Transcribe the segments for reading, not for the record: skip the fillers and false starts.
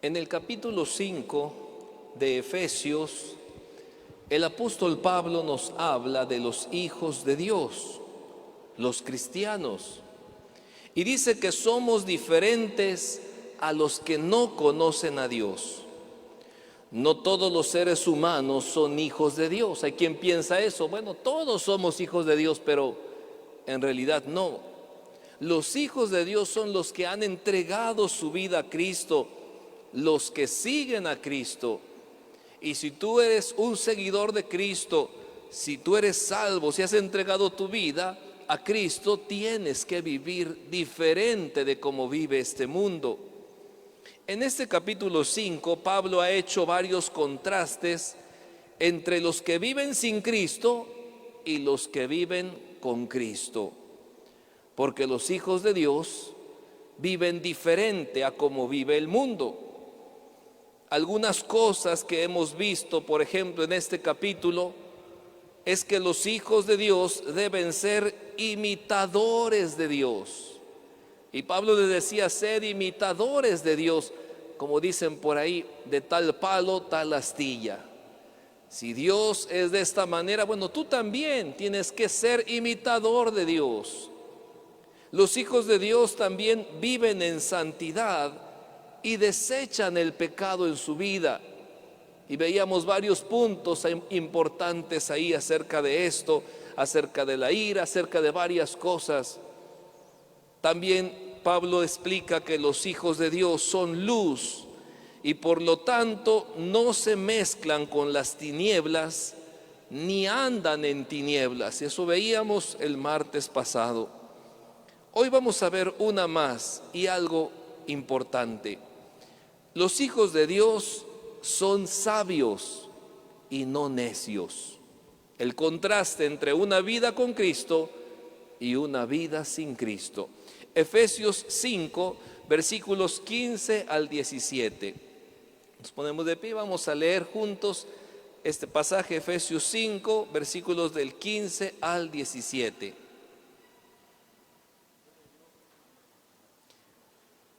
En el capítulo 5 de Efesios, el apóstol Pablo nos habla de los hijos de Dios, los cristianos, y dice que somos diferentes a los que no conocen a Dios. No todos los seres humanos son hijos de Dios. Hay quien piensa eso, bueno, todos somos hijos de Dios, pero en realidad no. Los hijos de Dios son los que han entregado su vida a Cristo, los que siguen a Cristo. Y si tú eres un seguidor de Cristo, si tú eres salvo, si has entregado tu vida a Cristo, tienes que vivir diferente de cómo vive este mundo. En este capítulo 5, Pablo ha hecho varios contrastes entre los que viven sin Cristo y los que viven con Cristo. Porque los hijos de Dios viven diferente a cómo vive el mundo. Algunas cosas que hemos visto, por ejemplo, en este capítulo, es que los hijos de Dios deben ser imitadores de Dios. Y Pablo les decía, ser imitadores de Dios, como dicen por ahí, de tal palo, tal astilla. Si Dios es de esta manera, bueno, tú también tienes que ser imitador de Dios. Los hijos de Dios también viven en santidad y desechan el pecado en su vida. Y veíamos varios puntos importantes ahí acerca de esto, acerca de la ira, acerca de varias cosas. También Pablo explica que los hijos de Dios son luz y por lo tanto no se mezclan con las tinieblas ni andan en tinieblas. Eso veíamos el martes pasado. Hoy vamos a ver una más y algo importante. Los hijos de Dios son sabios y no necios. El contraste entre una vida con Cristo y una vida sin Cristo. Efesios 5, versículos 15 al 17. Nos ponemos de pie, vamos a leer juntos este pasaje, Efesios 5, versículos del 15 al 17.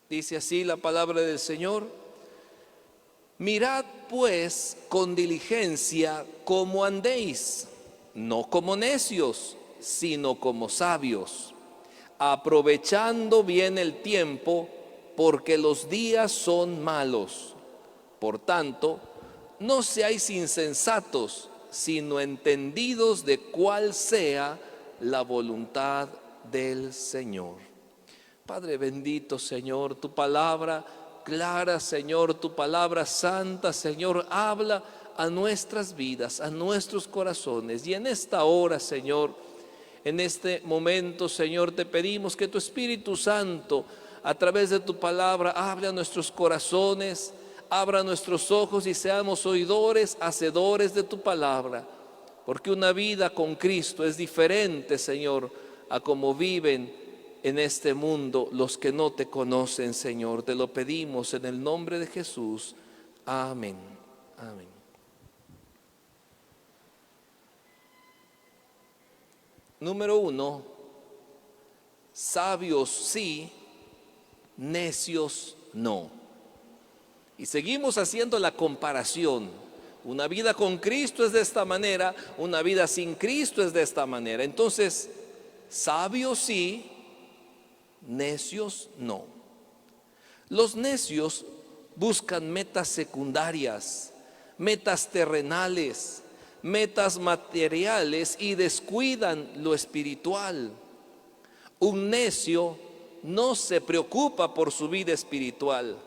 Dice así la palabra del Señor: mirad pues con diligencia cómo andéis, no como necios, sino como sabios, aprovechando bien el tiempo, porque los días son malos. Por tanto, no seáis insensatos, sino entendidos de cuál sea la voluntad del Señor. Padre bendito, Señor, tu palabra clara, Señor, tu palabra santa, Señor, habla a nuestras vidas, a nuestros corazones. Y en esta hora, Señor, en este momento, Señor, te pedimos que tu Espíritu Santo, a través de tu palabra, hable a nuestros corazones, abra nuestros ojos y seamos oidores, hacedores de tu palabra. Porque una vida con Cristo es diferente, Señor, a como viven en este mundo los que no te conocen, Señor. Te lo pedimos en el nombre de Jesús. Amén. Amén. Número 1, sabios sí, necios no. Y seguimos haciendo la comparación. Una vida con Cristo es de esta manera, una vida sin Cristo es de esta manera. Entonces, sabios sí, necios no. Los necios buscan metas secundarias, metas terrenales, metas materiales y descuidan lo espiritual. Un necio no se preocupa por su vida espiritual,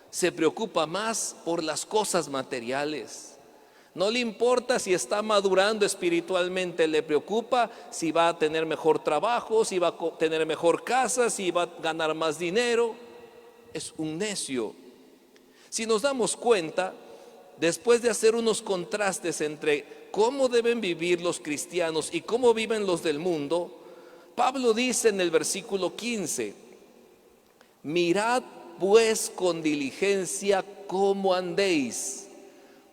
se preocupa más por las cosas materiales. No le importa si está madurando espiritualmente, le preocupa si va a tener mejor trabajo, si va a tener mejor casa, si va a ganar más dinero. Es un necio. Si nos damos cuenta, después de hacer unos contrastes entre cómo deben vivir los cristianos y cómo viven los del mundo, Pablo dice en el versículo 15, mirad pues con diligencia cómo andéis,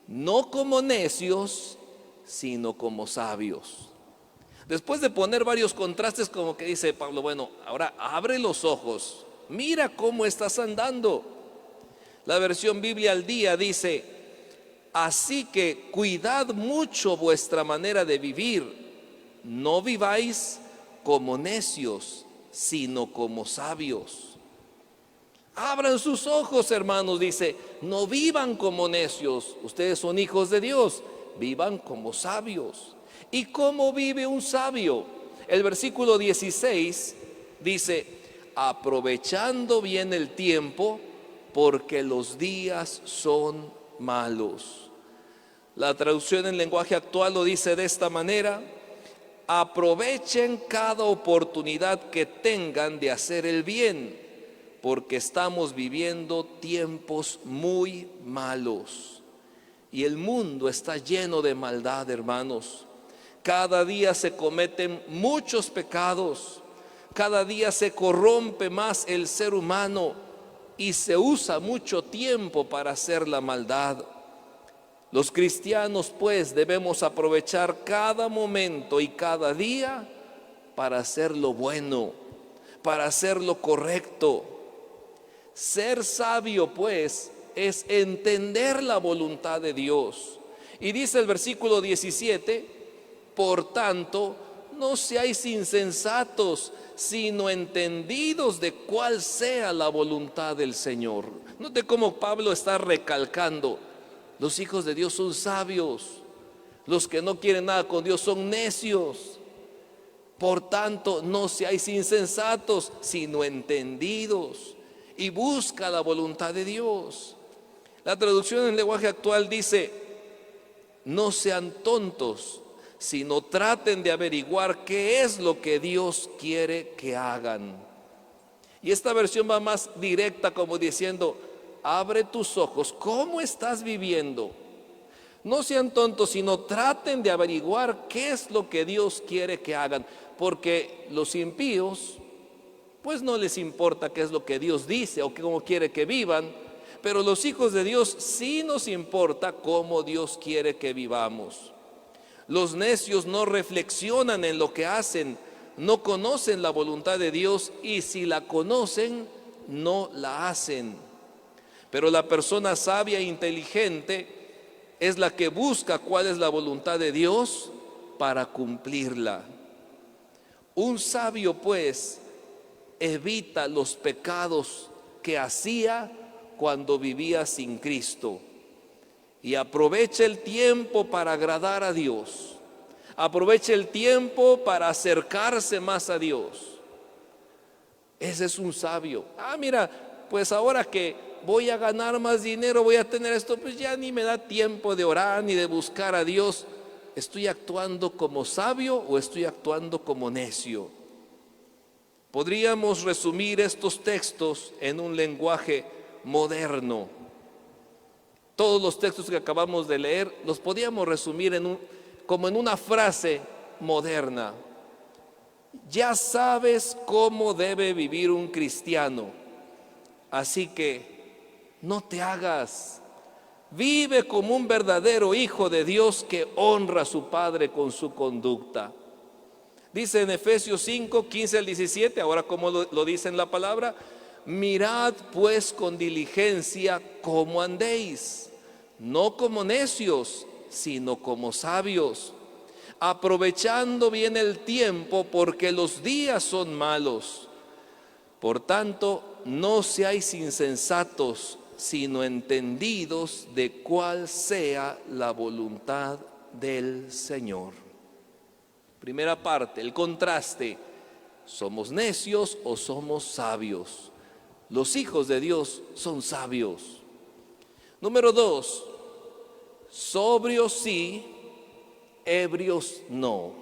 no como necios, sino como sabios. Después de poner varios contrastes, como que dice Pablo, bueno, ahora abre los ojos, mira cómo estás andando. La versión Biblia al Día dice: así que cuidad mucho vuestra manera de vivir, no viváis como necios, sino como sabios. Abran sus ojos, hermanos, dice, no vivan como necios, ustedes son hijos de Dios, vivan como sabios. ¿Y cómo vive un sabio? El versículo 16 dice: aprovechando bien el tiempo, porque los días son malos. La traducción en lenguaje actual lo dice de esta manera: aprovechen cada oportunidad que tengan de hacer el bien, porque estamos viviendo tiempos muy malos. Y el mundo está lleno de maldad, hermanos. Cada día se cometen muchos pecados, cada día se corrompe más el ser humano y se usa mucho tiempo para hacer la maldad. Los cristianos, pues, debemos aprovechar cada momento y cada día para hacer lo bueno, para hacer lo correcto. Ser sabio, pues, es entender la voluntad de Dios. Y dice el versículo 17: por tanto, no seáis insensatos, sino entendidos de cuál sea la voluntad del Señor. Note cómo Pablo está recalcando: los hijos de Dios son sabios, los que no quieren nada con Dios son necios. Por tanto, no seáis insensatos, sino entendidos, y busca la voluntad de Dios. La traducción en lenguaje actual dice: no sean tontos, sino traten de averiguar qué es lo que Dios quiere que hagan. Y esta versión va más directa, como diciendo: abre tus ojos, ¿cómo estás viviendo? No sean tontos, sino traten de averiguar qué es lo que Dios quiere que hagan, porque los impíos, pues no les importa qué es lo que Dios dice o cómo quiere que vivan, pero los hijos de Dios sí nos importa cómo Dios quiere que vivamos. Los necios no reflexionan en lo que hacen, no conocen la voluntad de Dios, y si la conocen, no la hacen. Pero la persona sabia e inteligente es la que busca cuál es la voluntad de Dios para cumplirla. Un sabio, pues, evita los pecados que hacía cuando vivía sin Cristo y aprovecha el tiempo para agradar a Dios. Aprovecha el tiempo para acercarse más a Dios. Ese es un sabio. Mira, pues ahora que voy a ganar más dinero, voy a tener esto, pues ya ni me da tiempo de orar ni de buscar a Dios. ¿Estoy actuando como sabio o estoy actuando como necio? Podríamos resumir estos textos en un lenguaje moderno. Todos los textos que acabamos de leer los podíamos resumir como en una frase moderna. Ya sabes cómo debe vivir un cristiano, así que no te hagas. Vive como un verdadero hijo de Dios que honra a su Padre con su conducta. Dice en Efesios 5, 15 al 17, ahora como lo dice en la palabra: mirad pues con diligencia cómo andéis, no como necios, sino como sabios, aprovechando bien el tiempo, porque los días son malos. Por tanto, no seáis insensatos, sino entendidos de cuál sea la voluntad del Señor. Primera parte, el contraste: ¿somos necios o somos sabios? Los hijos de Dios son sabios. Número 2, sobrios sí, ebrios no.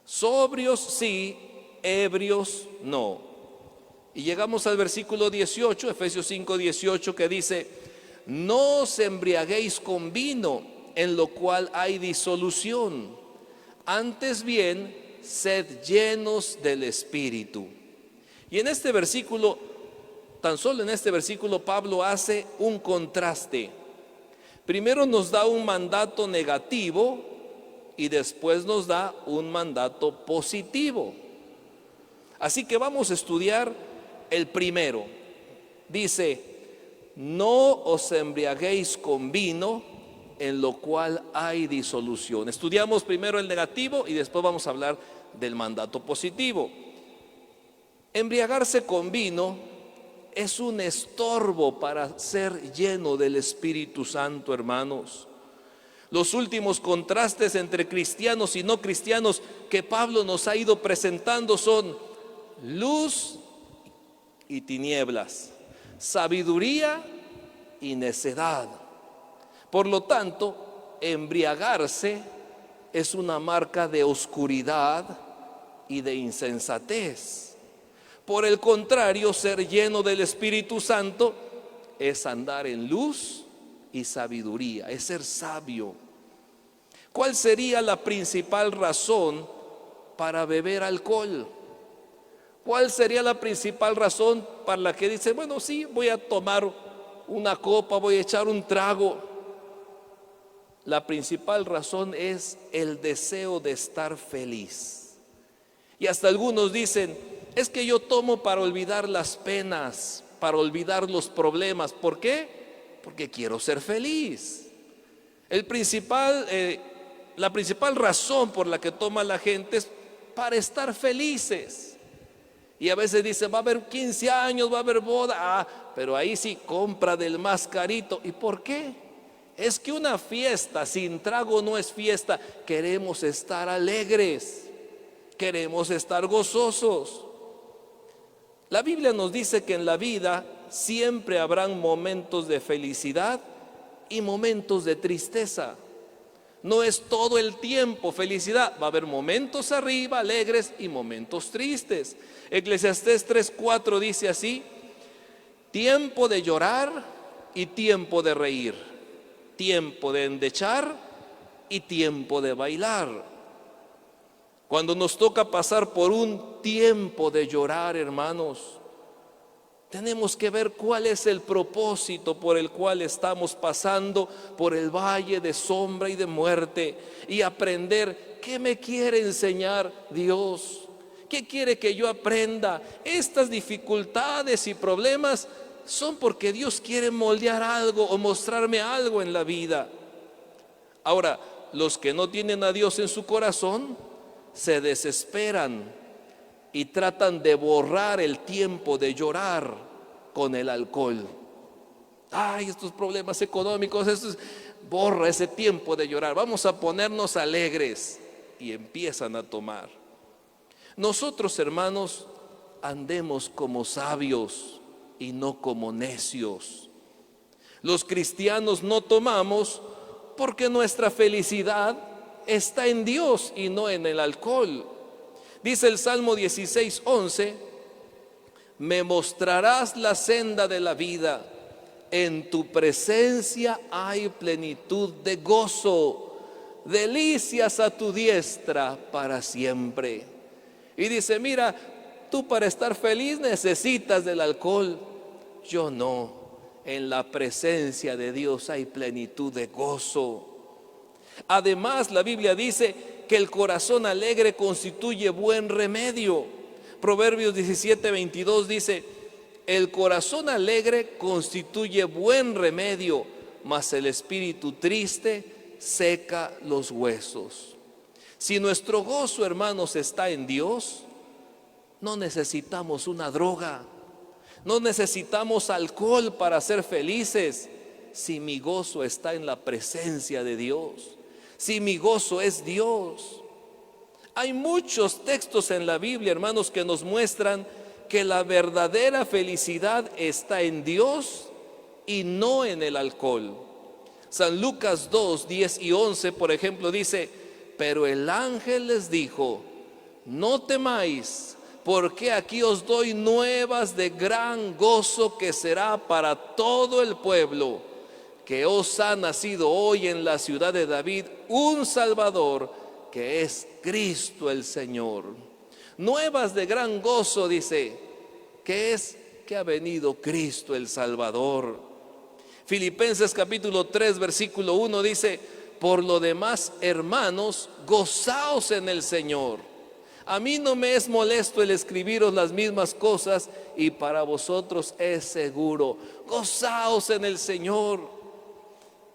Sobrios sí, ebrios no. Y llegamos al versículo 18, Efesios 5, 18, que dice: no os embriaguéis con vino, en lo cual hay disolución, antes bien, sed llenos del Espíritu. Y en este versículo, tan solo en este versículo, Pablo hace un contraste. Primero nos da un mandato negativo y después nos da un mandato positivo. Así que vamos a estudiar el primero. Dice: no os embriaguéis con vino, en lo cual hay disolución. Estudiamos primero el negativo y después vamos a hablar del mandato positivo. Embriagarse con vino es un estorbo para ser lleno del Espíritu Santo, hermanos. Los últimos contrastes entre cristianos y no cristianos que Pablo nos ha ido presentando son luz y tinieblas, sabiduría y necedad. Por lo tanto, embriagarse es una marca de oscuridad y de insensatez. Por el contrario, ser lleno del Espíritu Santo es andar en luz y sabiduría, es ser sabio. ¿Cuál sería la principal razón para beber alcohol? ¿Cuál sería la principal razón para la que dice, bueno, sí, voy a tomar una copa, voy a echar un trago? La principal razón es el deseo de estar feliz. Y hasta algunos dicen, es que yo tomo para olvidar las penas, para olvidar los problemas. ¿Por qué? Porque quiero ser feliz. La principal razón por la que toma la gente es para estar felices. Y a veces dice, va a haber 15 años, va a haber boda, pero ahí sí, compra del más carito. ¿Y por qué? Es que una fiesta sin trago no es fiesta. Queremos estar alegres, queremos estar gozosos. La Biblia nos dice que en la vida siempre habrán momentos de felicidad y momentos de tristeza. No es todo el tiempo felicidad, va a haber momentos arriba, alegres, y momentos tristes. Eclesiastés 3:4 dice así: tiempo de llorar y tiempo de reír, tiempo de endechar y tiempo de bailar. Cuando nos toca pasar por un tiempo de llorar, hermanos, tenemos que ver cuál es el propósito por el cual estamos pasando por el valle de sombra y de muerte, y aprender qué me quiere enseñar Dios, qué quiere que yo aprenda. Estas dificultades y problemas son porque Dios quiere moldear algo o mostrarme algo en la vida. Ahora, los que no tienen a Dios en su corazón se desesperan y tratan de borrar el tiempo de llorar con el alcohol. Ay, estos problemas económicos, borra ese tiempo de llorar, vamos a ponernos alegres, y empiezan a tomar. Nosotros, hermanos, andemos como sabios y no como necios. Los cristianos no tomamos porque nuestra felicidad está en Dios y no en el alcohol. Dice el Salmo 16:11: me mostrarás la senda de la vida, en tu presencia hay plenitud de gozo, delicias a tu diestra para siempre. Y dice, mira, tú para estar feliz necesitas del alcohol, yo no. En la presencia de Dios hay plenitud de gozo. Además, la Biblia dice que el corazón alegre constituye buen remedio. Proverbios 17:22 dice: el corazón alegre constituye buen remedio, mas el espíritu triste seca los huesos. Si nuestro gozo, hermanos, está en Dios, no necesitamos una droga, no necesitamos alcohol para ser felices. Si mi gozo está en la presencia de Dios, si mi gozo es Dios. Hay muchos textos en la Biblia, hermanos, que nos muestran que la verdadera felicidad está en Dios y no en el alcohol. San Lucas 2:10 y 11, por ejemplo, dice: pero el ángel les dijo, no temáis, porque aquí os doy nuevas de gran gozo que será para todo el pueblo, que os ha nacido hoy en la ciudad de David un Salvador, que es Cristo el Señor. Nuevas de gran gozo, dice, que es que ha venido Cristo el Salvador. Filipenses capítulo 3 versículo 1 dice: por lo demás, hermanos, gozaos en el Señor. A mí no me es molesto el escribiros las mismas cosas, y para vosotros es seguro. Gozaos en el Señor.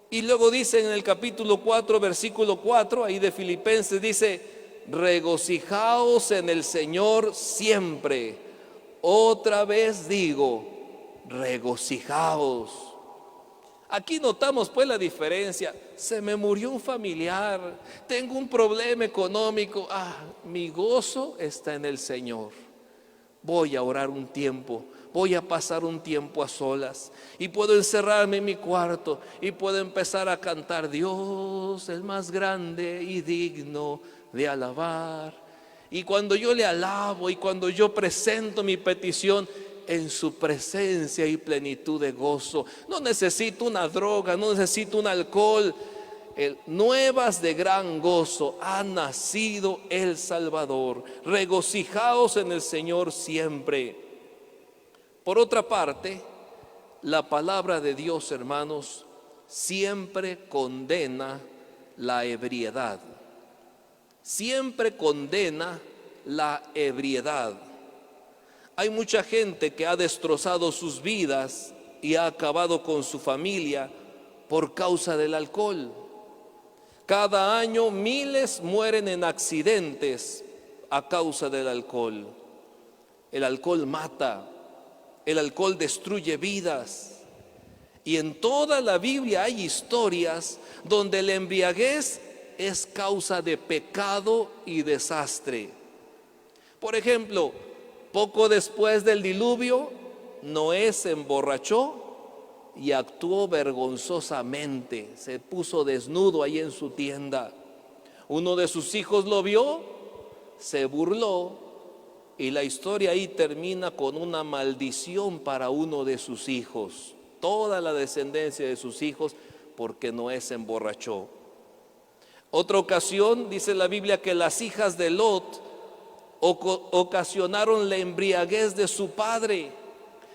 Y luego dice en el capítulo 4, versículo 4, ahí de Filipenses, dice: regocijaos en el Señor siempre. Otra vez digo, regocijaos. Aquí notamos pues la diferencia. Se me murió un familiar, tengo un problema económico. Mi gozo está en el Señor. Voy a orar un tiempo, voy a pasar un tiempo a solas, y puedo encerrarme en mi cuarto y puedo empezar a cantar: Dios el más grande y digno de alabar. Y cuando yo le alabo y cuando yo presento mi petición, en su presencia y plenitud de gozo. No necesito una droga, no necesito un alcohol. Nuevas de gran gozo: ha nacido el Salvador. Regocijaos en el Señor siempre. Por otra parte, la palabra de Dios, hermanos, siempre condena la ebriedad. Siempre condena la ebriedad. Hay mucha gente que ha destrozado sus vidas y ha acabado con su familia por causa del alcohol. Cada año miles mueren en accidentes a causa del alcohol. El alcohol mata, el alcohol destruye vidas. Y en toda la Biblia hay historias donde la embriaguez es causa de pecado y desastre. Por ejemplo, poco después del diluvio, Noé se emborrachó y actuó vergonzosamente. Se puso desnudo ahí en su tienda. Uno de sus hijos lo vio, se burló, y la historia ahí termina con una maldición para uno de sus hijos. Toda la descendencia de sus hijos, porque Noé se emborrachó. Otra ocasión, dice la Biblia, que las hijas de Lot ocasionaron la embriaguez de su padre.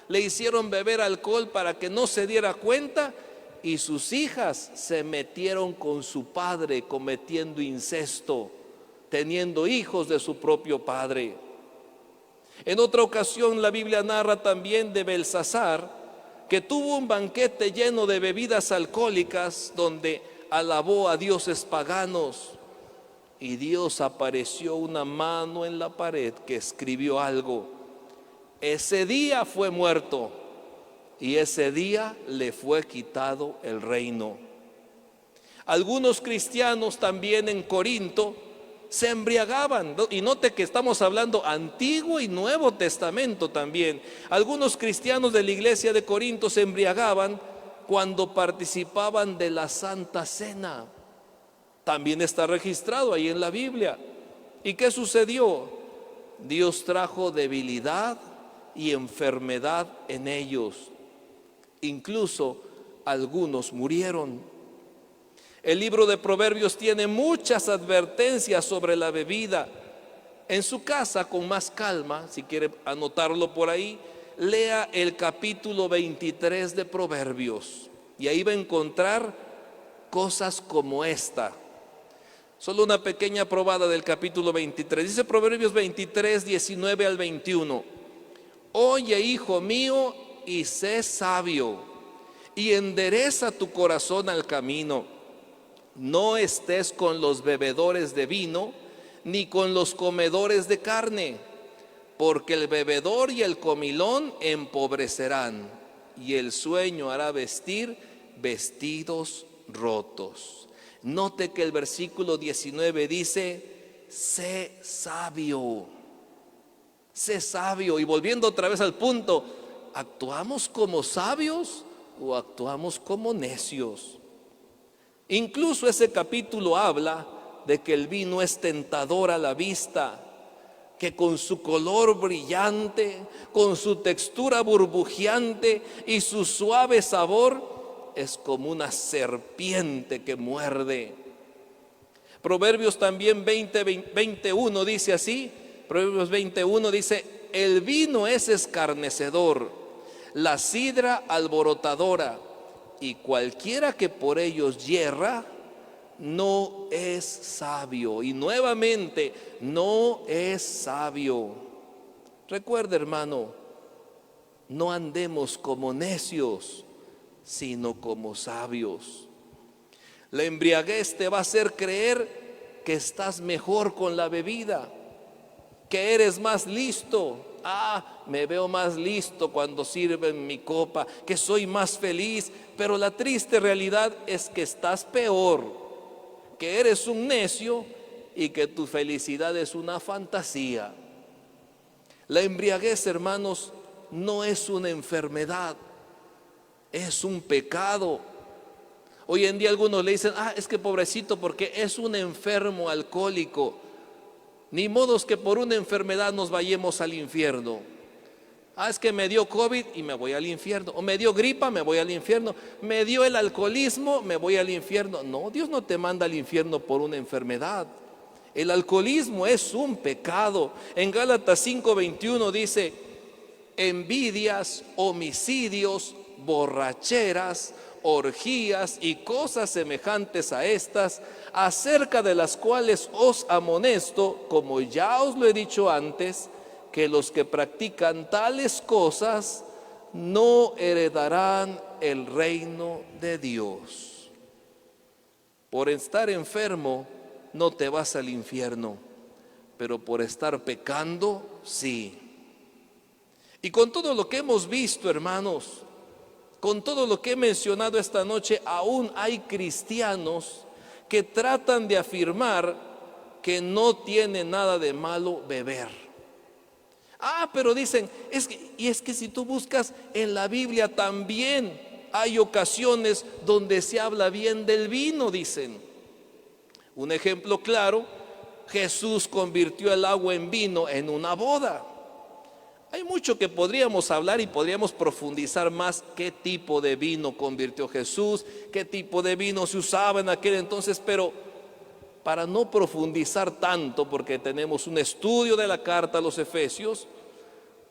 Le hicieron beber alcohol para que no se diera cuenta, y sus hijas se metieron con su padre cometiendo incesto, teniendo hijos de su propio padre. En otra ocasión la Biblia narra también de Belsasar, que tuvo un banquete lleno de bebidas alcohólicas donde alabó a dioses paganos. Y Dios apareció una mano en la pared que escribió algo. Ese día fue muerto y ese día le fue quitado el reino. Algunos cristianos también en Corinto se embriagaban, y note que estamos hablando Antiguo y Nuevo Testamento también. Algunos cristianos de la iglesia de Corinto se embriagaban cuando participaban de la Santa Cena. También está registrado ahí en la Biblia. ¿Y qué sucedió? Dios trajo debilidad y enfermedad en ellos. Incluso algunos murieron. El libro de Proverbios tiene muchas advertencias sobre la bebida. En su casa, con más calma, si quiere anotarlo por ahí, lea el capítulo 23 de Proverbios, y ahí va a encontrar cosas como esta. Solo una pequeña probada del capítulo 23. Dice Proverbios 23, 19 al 21. Oye, hijo mío, y sé sabio, y endereza tu corazón al camino. No estés con los bebedores de vino, ni con los comedores de carne, porque el bebedor y el comilón empobrecerán, y el sueño hará vestir vestidos rotos. Note que el versículo 19 dice: sé sabio, sé sabio. Y volviendo otra vez al punto, ¿actuamos como sabios o actuamos como necios? Incluso ese capítulo habla de que el vino es tentador a la vista, que con su color brillante, con su textura burbujeante y su suave sabor, es como una serpiente que muerde. Proverbios también 21 dice así. Proverbios 21 dice: el vino es escarnecedor, la sidra alborotadora, y cualquiera que por ellos yerra no es sabio. Y nuevamente, no es sabio. Recuerda, hermano, no andemos como necios, sino como sabios. La embriaguez te va a hacer creer que estás mejor con la bebida, que eres más listo. Me veo más listo cuando sirven mi copa, que soy más feliz. Pero la triste realidad es que estás peor, que eres un necio y que tu felicidad es una fantasía. La embriaguez, hermanos, no es una enfermedad, es un pecado. Hoy en día algunos le dicen, es que pobrecito porque es un enfermo alcohólico. Ni modos que por una enfermedad nos vayamos al infierno. Es que me dio COVID y me voy al infierno. O me dio gripa, me voy al infierno. Me dio el alcoholismo, me voy al infierno. No, Dios no te manda al infierno por una enfermedad. El alcoholismo es un pecado. En Gálatas 5:21 dice, envidias, homicidios, borracheras, orgías y cosas semejantes a estas, acerca de las cuales os amonesto, como ya os lo he dicho antes, que los que practican tales cosas no heredarán el reino de Dios. Por estar enfermo no te vas al infierno, pero por estar pecando, sí. Y con todo lo que hemos visto, hermanos, con todo lo que he mencionado esta noche, aún hay cristianos que tratan de afirmar que no tiene nada de malo beber. Pero dicen, es que si tú buscas en la Biblia también hay ocasiones donde se habla bien del vino, dicen. Un ejemplo claro, Jesús convirtió el agua en vino en una boda. Hay mucho que podríamos hablar y podríamos profundizar más qué tipo de vino convirtió Jesús, qué tipo de vino se usaba en aquel entonces, pero para no profundizar tanto, porque tenemos un estudio de la carta a los Efesios,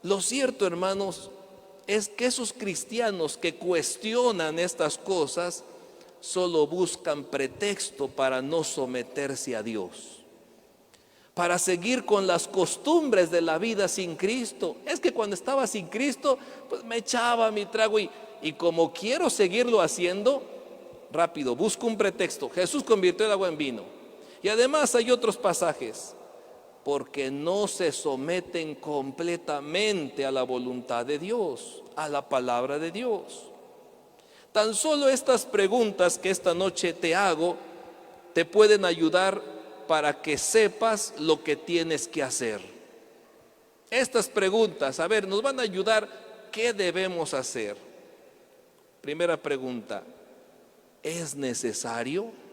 lo cierto, hermanos, es que esos cristianos que cuestionan estas cosas solo buscan pretexto para no someterse a Dios, para seguir con las costumbres de la vida sin Cristo. Es que cuando estaba sin Cristo, pues me echaba mi trago y como quiero seguirlo haciendo, rápido, busco un pretexto. Jesús convirtió el agua en vino. Y además hay otros pasajes, porque no se someten completamente a la voluntad de Dios, a la palabra de Dios. Tan solo estas preguntas que esta noche te hago te pueden ayudar para que sepas lo que tienes que hacer. Estas preguntas, nos van a ayudar. ¿Qué debemos hacer? Primera pregunta, ¿es necesario?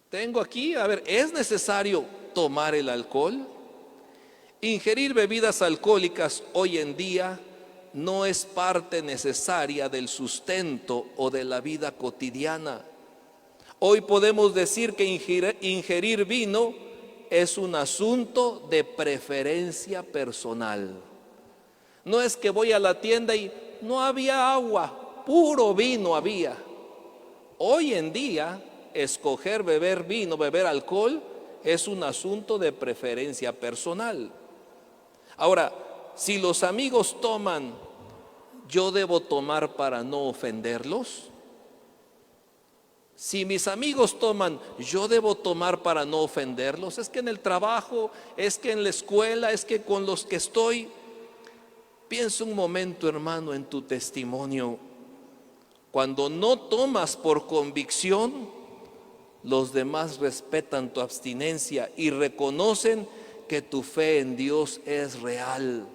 Tengo aquí, ¿es necesario tomar el alcohol? Ingerir bebidas alcohólicas hoy en día no es parte necesaria del sustento o de la vida cotidiana. Hoy podemos decir que ingerir vino es un asunto de preferencia personal. No es que voy a la tienda y no había agua, puro vino había. Hoy en día, escoger beber vino, beber alcohol, es un asunto de preferencia personal. Ahora, si los amigos toman, ¿yo debo tomar para no ofenderlos? Si mis amigos toman, ¿yo debo tomar para no ofenderlos? Es que en el trabajo, es que en la escuela, es que con los que estoy. Piensa un momento, hermano, en tu testimonio. Cuando no tomas por convicción, los demás respetan tu abstinencia y reconocen que tu fe en Dios es real.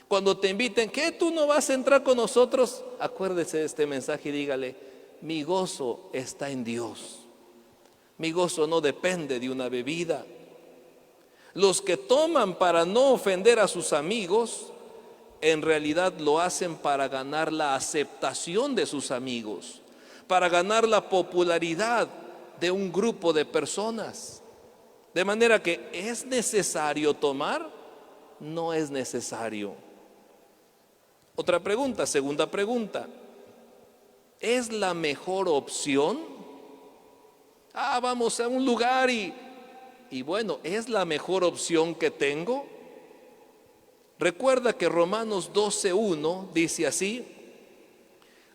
Cuando te inviten, ¿qué? ¿Tú no vas a entrar con nosotros? Acuérdese de este mensaje y dígale, mi gozo está en Dios. Mi gozo no depende de una bebida. Los que toman para no ofender a sus amigos, en realidad lo hacen para ganar la aceptación de sus amigos, para ganar la popularidad de un grupo de personas. De manera que ¿es necesario tomar? No es necesario. Otra pregunta, segunda pregunta. ¿Es la mejor opción? Vamos a un lugar y bueno, ¿es la mejor opción que tengo? Recuerda que Romanos 12:1 dice así: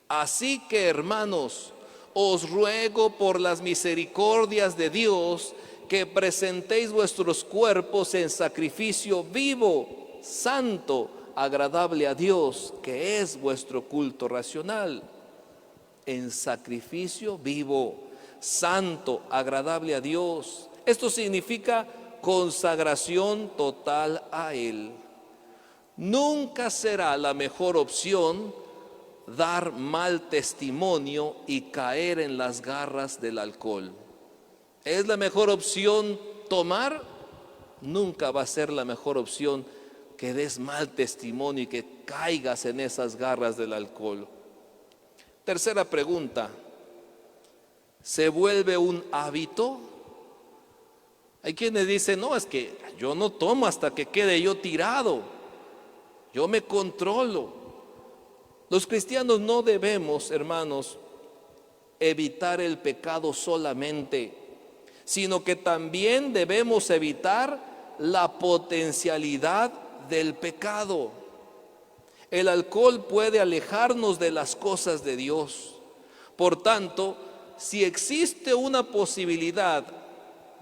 así que, hermanos, os ruego por las misericordias de Dios que presentéis vuestros cuerpos en sacrificio vivo, santo, agradable a Dios, que es vuestro culto racional. En sacrificio vivo, santo, agradable a Dios. Esto significa consagración total a Él. Nunca será la mejor opción dar mal testimonio y caer en las garras del alcohol. ¿Es la mejor opción tomar? Nunca va a ser la mejor opción que des mal testimonio y que caigas en esas garras del alcohol. Tercera pregunta: ¿se vuelve un hábito? Hay quienes dicen: no, es que yo no tomo hasta que quede yo tirado, yo me controlo. Los cristianos no debemos, hermanos, evitar el pecado solamente, sino que también debemos evitar la potencialidad del pecado. El alcohol puede alejarnos de las cosas de Dios. Por tanto, si existe una posibilidad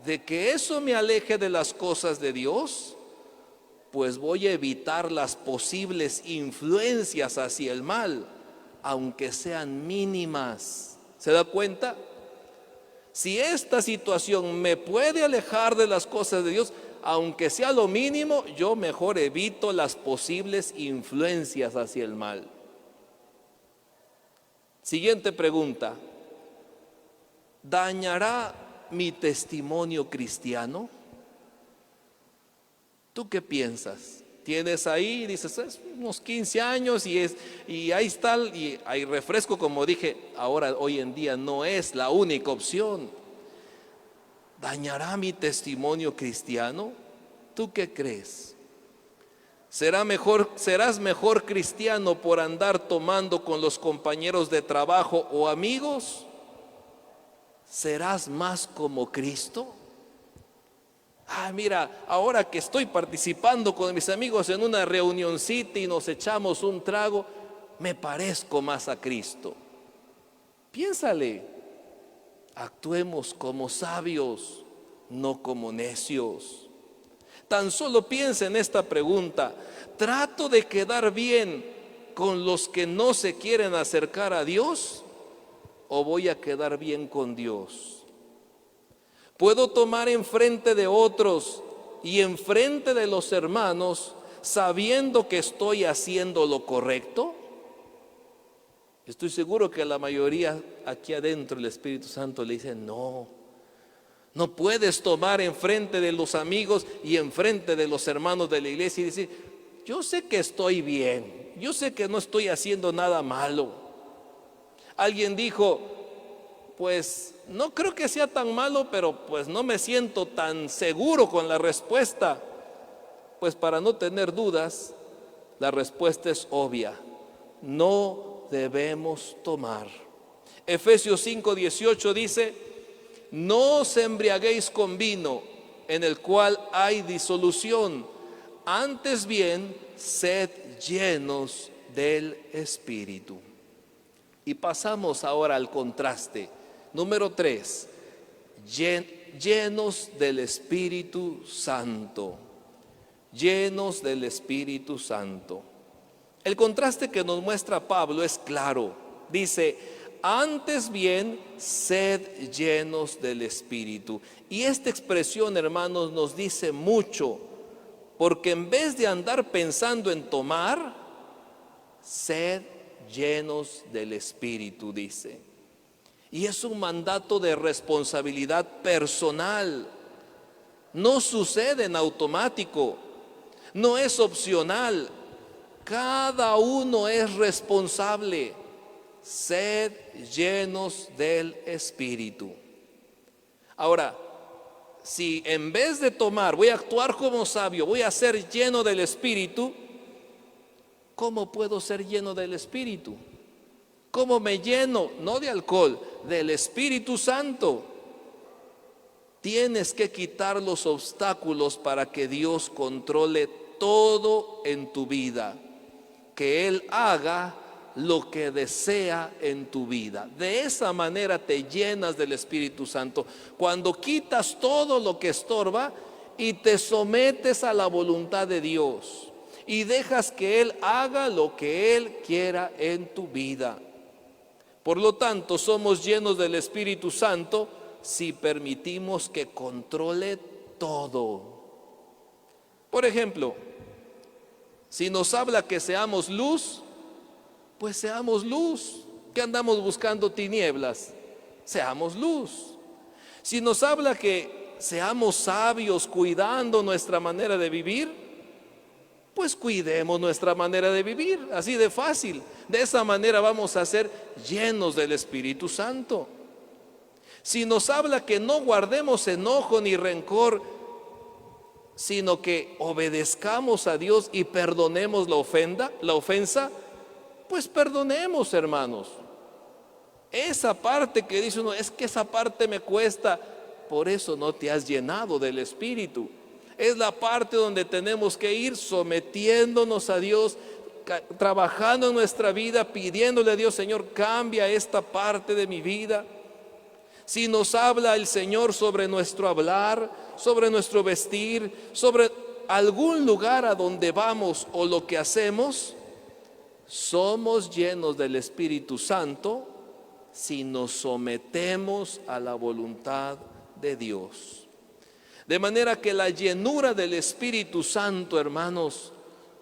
de que eso me aleje de las cosas de Dios, pues voy a evitar las posibles influencias hacia el mal, aunque sean mínimas. ¿Se da cuenta? Si esta situación me puede alejar de las cosas de Dios, aunque sea lo mínimo, yo mejor evito las posibles influencias hacia el mal. Siguiente pregunta: ¿dañará mi testimonio cristiano? ¿Tú qué piensas? Tienes ahí, dices, es unos 15 años y ahí está, y hay refresco, como dije, ahora hoy en día no es la única opción. ¿Dañará mi testimonio cristiano? ¿Tú qué crees? ¿Serás mejor cristiano por andar tomando con los compañeros de trabajo o amigos? ¿Serás más como Cristo? Mira, ahora que estoy participando con mis amigos en una reunioncita y nos echamos un trago, me parezco más a Cristo. Piénsale, actuemos como sabios, no como necios. Tan solo piensa en esta pregunta: ¿trato de quedar bien con los que no se quieren acercar a Dios o voy a quedar bien con Dios? ¿Puedo tomar enfrente de otros y enfrente de los hermanos sabiendo que estoy haciendo lo correcto? Estoy seguro que la mayoría aquí adentro el Espíritu Santo le dice: no puedes tomar enfrente de los amigos y enfrente de los hermanos de la iglesia y decir: yo sé que estoy bien, yo sé que no estoy haciendo nada malo. Alguien dijo: pues no creo que sea tan malo, pero pues no me siento tan seguro con la respuesta. Pues para no tener dudas, la respuesta es obvia: no debemos tomar. Efesios 5:18 dice: no os embriaguéis con vino, en el cual hay disolución, antes bien sed llenos del Espíritu. Y pasamos ahora al contraste. Número 3, llenos del Espíritu Santo. Llenos del Espíritu Santo. El contraste que nos muestra Pablo es claro. Dice: antes bien, sed llenos del Espíritu. Y esta expresión, hermanos, nos dice mucho, porque en vez de andar pensando en tomar, sed llenos del Espíritu, dice. Y es un mandato de responsabilidad personal. No sucede en automático, no es opcional. Cada uno es responsable. Sed llenos del Espíritu. Ahora, si en vez de tomar voy a actuar como sabio, voy a ser lleno del Espíritu, ¿cómo puedo ser lleno del Espíritu? ¿Cómo me lleno? No de alcohol, del Espíritu Santo. Tienes que quitar los obstáculos para que Dios controle todo en tu vida, que Él haga lo que desea en tu vida. De esa manera te llenas del Espíritu Santo. Cuando quitas todo lo que estorba y te sometes a la voluntad de Dios y dejas que Él haga lo que Él quiera en tu vida. Por lo tanto, somos llenos del Espíritu Santo si permitimos que controle todo. Por ejemplo, si nos habla que seamos luz, pues seamos luz. ¿Qué andamos buscando tinieblas? Seamos luz. Si nos habla que seamos sabios cuidando nuestra manera de vivir, pues cuidemos nuestra manera de vivir, así de fácil. De esa manera vamos a ser llenos del Espíritu Santo. Si nos habla que no guardemos enojo ni rencor, sino que obedezcamos a Dios y perdonemos la ofensa, pues perdonemos, hermanos. Esa parte que dice uno, es que esa parte me cuesta, por eso no te has llenado del Espíritu. Es la parte donde tenemos que ir sometiéndonos a Dios, trabajando en nuestra vida, pidiéndole a Dios, Señor, cambia esta parte de mi vida. Si nos habla el Señor sobre nuestro hablar, sobre nuestro vestir, sobre algún lugar a donde vamos o lo que hacemos, somos llenos del Espíritu Santo si nos sometemos a la voluntad de Dios. De manera que la llenura del Espíritu Santo, hermanos,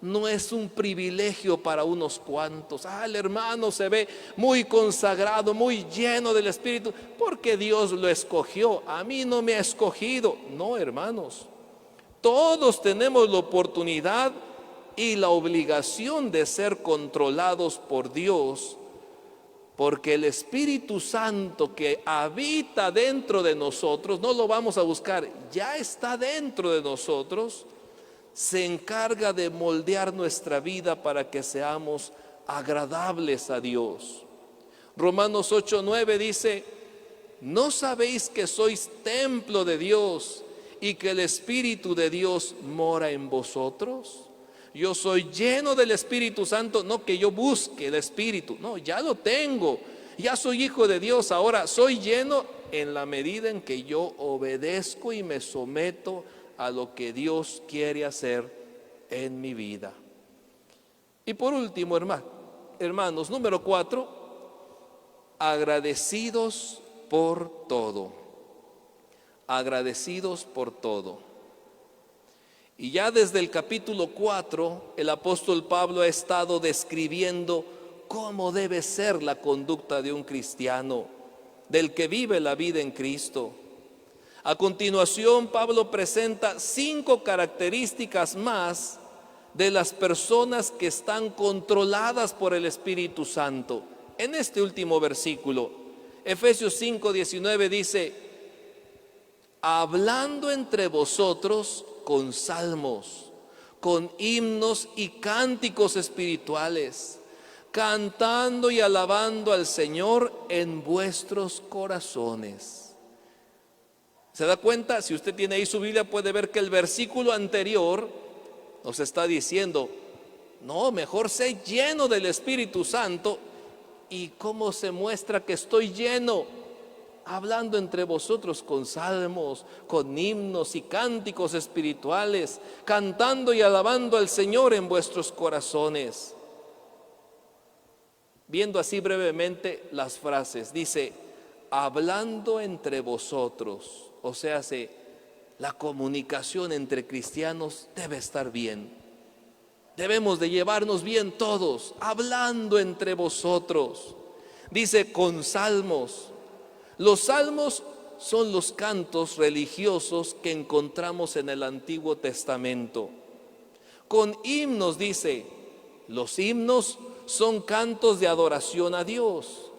no es un privilegio para unos cuantos. El hermano se ve muy consagrado, muy lleno del Espíritu, porque Dios lo escogió. A mí no me ha escogido. No, hermanos. Todos tenemos la oportunidad y la obligación de ser controlados por Dios, porque el Espíritu Santo que habita dentro de nosotros, no lo vamos a buscar, ya está dentro de nosotros. Se encarga de moldear nuestra vida para que seamos agradables a Dios. Romanos 8:9 dice, ¿no sabéis que sois templo de Dios y que el Espíritu de Dios mora en vosotros? Yo soy lleno del Espíritu Santo, no que yo busque el Espíritu, no, ya lo tengo, ya soy hijo de Dios, ahora soy lleno en la medida en que yo obedezco y me someto a lo que Dios quiere hacer en mi vida. Y por último, hermanos, número 4, agradecidos por todo. Agradecidos por todo. Y ya desde el capítulo 4, el apóstol Pablo ha estado describiendo cómo debe ser la conducta de un cristiano, del que vive la vida en Cristo. A continuación, Pablo presenta 5 características más de las personas que están controladas por el Espíritu Santo. En este último versículo, Efesios 5:19 dice, hablando entre vosotros con salmos, con himnos y cánticos espirituales, cantando y alabando al Señor en vuestros corazones. ¿Se da cuenta? Si usted tiene ahí su Biblia, puede ver que el versículo anterior nos está diciendo, no, mejor sé lleno del Espíritu Santo. ¿Y cómo se muestra que estoy lleno? Hablando entre vosotros con salmos, con himnos y cánticos espirituales, cantando y alabando al Señor en vuestros corazones. Viendo así brevemente las frases, dice, hablando entre vosotros. O sea, la comunicación entre cristianos debe estar bien. Debemos de llevarnos bien todos, hablando entre vosotros. Dice con salmos. Los salmos son los cantos religiosos que encontramos en el Antiguo Testamento. Con himnos, dice, los himnos son cantos de adoración a Dios.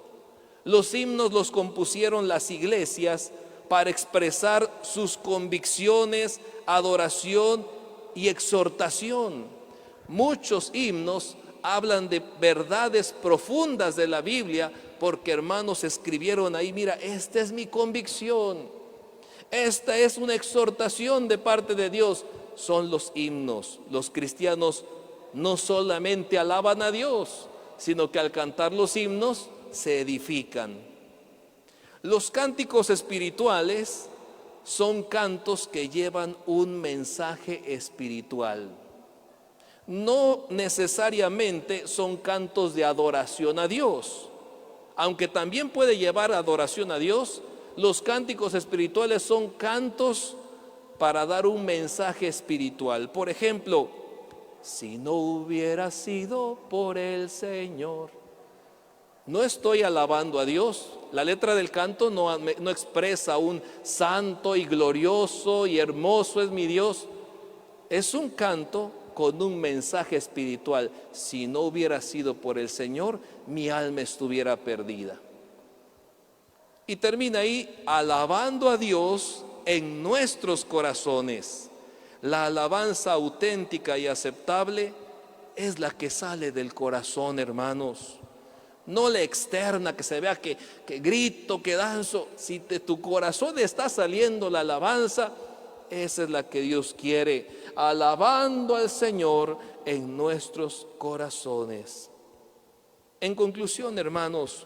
Los himnos los compusieron las iglesias para expresar sus convicciones, adoración y exhortación. Muchos himnos hablan de verdades profundas de la Biblia, porque hermanos escribieron ahí, mira, esta es mi convicción, Esta es una exhortación de parte de Dios. Son los himnos. Los cristianos no solamente alaban a Dios, sino que al cantar los himnos se edifican. Los cánticos espirituales son cantos que llevan un mensaje espiritual. No necesariamente son cantos de adoración a Dios, aunque también puede llevar adoración a Dios. Los cánticos espirituales son cantos para dar un mensaje espiritual. Por ejemplo, si no hubiera sido por el Señor. No estoy alabando a Dios. La letra del canto no expresa un santo y glorioso y hermoso es mi Dios. Es un canto con un mensaje espiritual. Si no hubiera sido por el Señor, mi alma estuviera perdida. Y termina ahí, alabando a Dios en nuestros corazones. La alabanza auténtica y aceptable es la que sale del corazón, hermanos. No la externa, que se vea que grito, que danzo. Si de tu corazón está saliendo la alabanza, esa es la que Dios quiere, alabando al Señor en nuestros corazones. En conclusión, hermanos,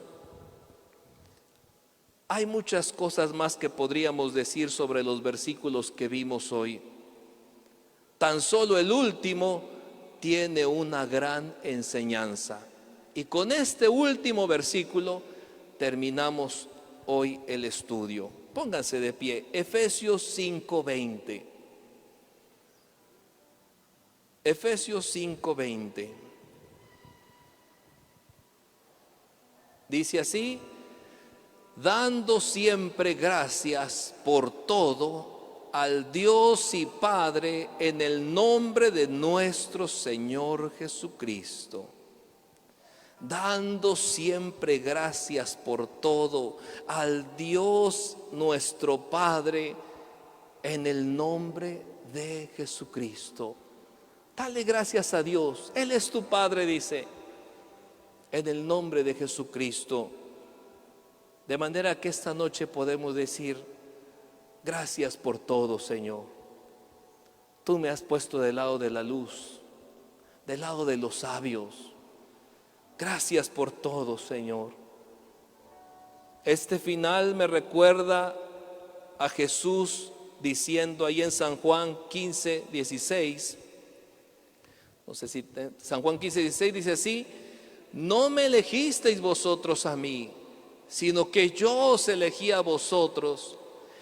hay muchas cosas más que podríamos decir sobre los versículos que vimos hoy. Tan solo el último tiene una gran enseñanza. Y con este último versículo terminamos hoy el estudio. Pónganse de pie. Efesios 5:20. Efesios 5:20. Dice así: dando siempre gracias por todo al Dios y Padre en el nombre de nuestro Señor Jesucristo. Dando siempre gracias por todo al Dios nuestro Padre en el nombre de Jesucristo. Dale gracias a Dios. Él es tu Padre, dice, en el nombre de Jesucristo. De manera que esta noche podemos decir: gracias por todo, Señor. Tú me has puesto del lado de la luz, del lado de los sabios. Gracias por todo, Señor. Este final me recuerda a Jesús diciendo ahí en San Juan 15:16. No sé si San Juan 15:16 dice así: no me elegisteis vosotros a mí, sino que yo os elegí a vosotros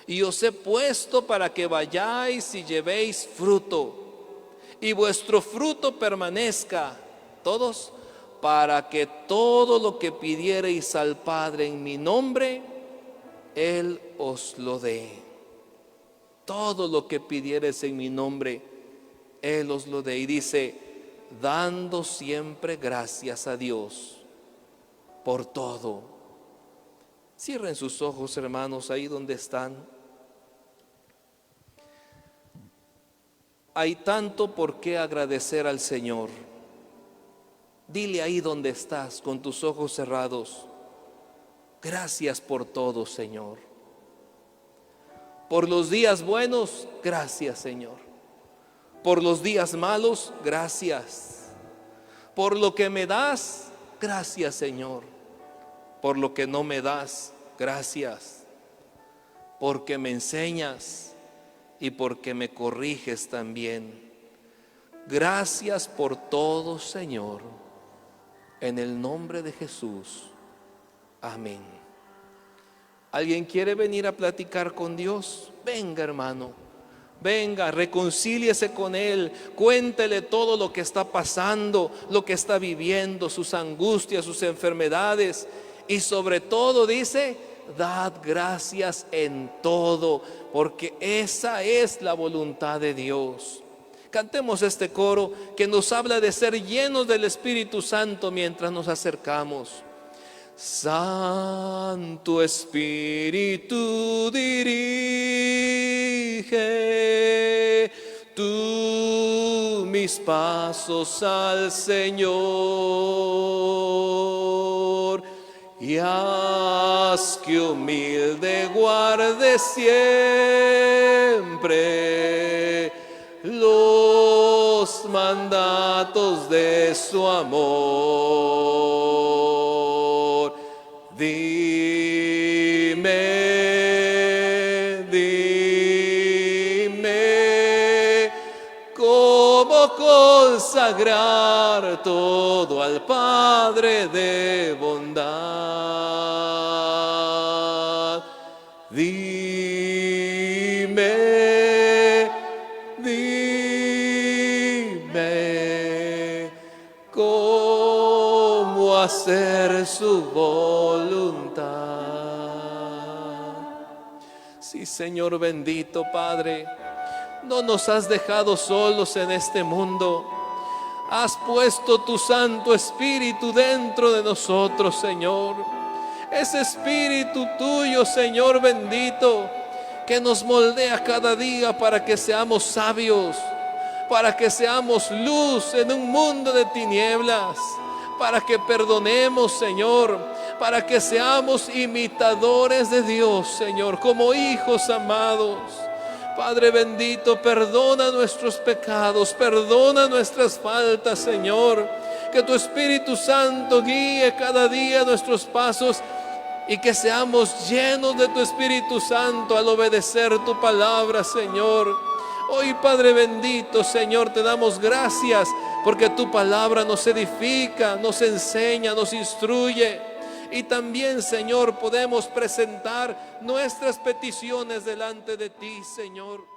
y os he puesto para que vayáis y llevéis fruto, y vuestro fruto permanezca. Todos, para que todo lo que pidiereis al Padre en mi nombre, Él os lo dé. Todo lo que pidiereis en mi nombre, Él os lo dé. Y dice: dando siempre gracias a Dios por todo. Cierren sus ojos, hermanos, ahí donde están. Hay tanto por qué agradecer al Señor. Dile ahí donde estás, con tus ojos cerrados: gracias por todo, Señor. Por los días buenos, gracias, Señor. Por los días malos, gracias. Por lo que me das, gracias, Señor. Por lo que no me das, gracias. Porque me enseñas y porque me corriges también. Gracias por todo, Señor. En el nombre de Jesús. Amén. ¿Alguien quiere venir a platicar con Dios? Venga, hermano. Venga, reconcíliese con Él. Cuéntele todo lo que está pasando, lo que está viviendo, sus angustias, sus enfermedades. Y sobre todo dice: dad gracias en todo, porque esa es la voluntad de Dios. Cantemos este coro que nos habla de ser llenos del Espíritu Santo mientras nos acercamos. Santo Espíritu, dirige tú mis pasos al Señor y a más que humilde guarde siempre los mandatos de su amor. Dime, cómo consagrar todo al Padre de bondad. Dime, cómo hacer su voluntad. Sí, Señor bendito Padre, no nos has dejado solos en este mundo. Has puesto tu Santo Espíritu dentro de nosotros, Señor. Ese Espíritu tuyo, Señor bendito, que nos moldea cada día para que seamos sabios, para que seamos luz en un mundo de tinieblas, para que perdonemos, Señor, para que seamos imitadores de Dios, Señor, como hijos amados. Padre bendito, perdona nuestros pecados, perdona nuestras faltas, Señor. Que tu Espíritu Santo guíe cada día nuestros pasos y que seamos llenos de tu Espíritu Santo al obedecer tu palabra, Señor. Hoy, Padre bendito, Señor, te damos gracias porque tu palabra nos edifica, nos enseña, nos instruye. Y también, Señor, podemos presentar nuestras peticiones delante de ti, Señor.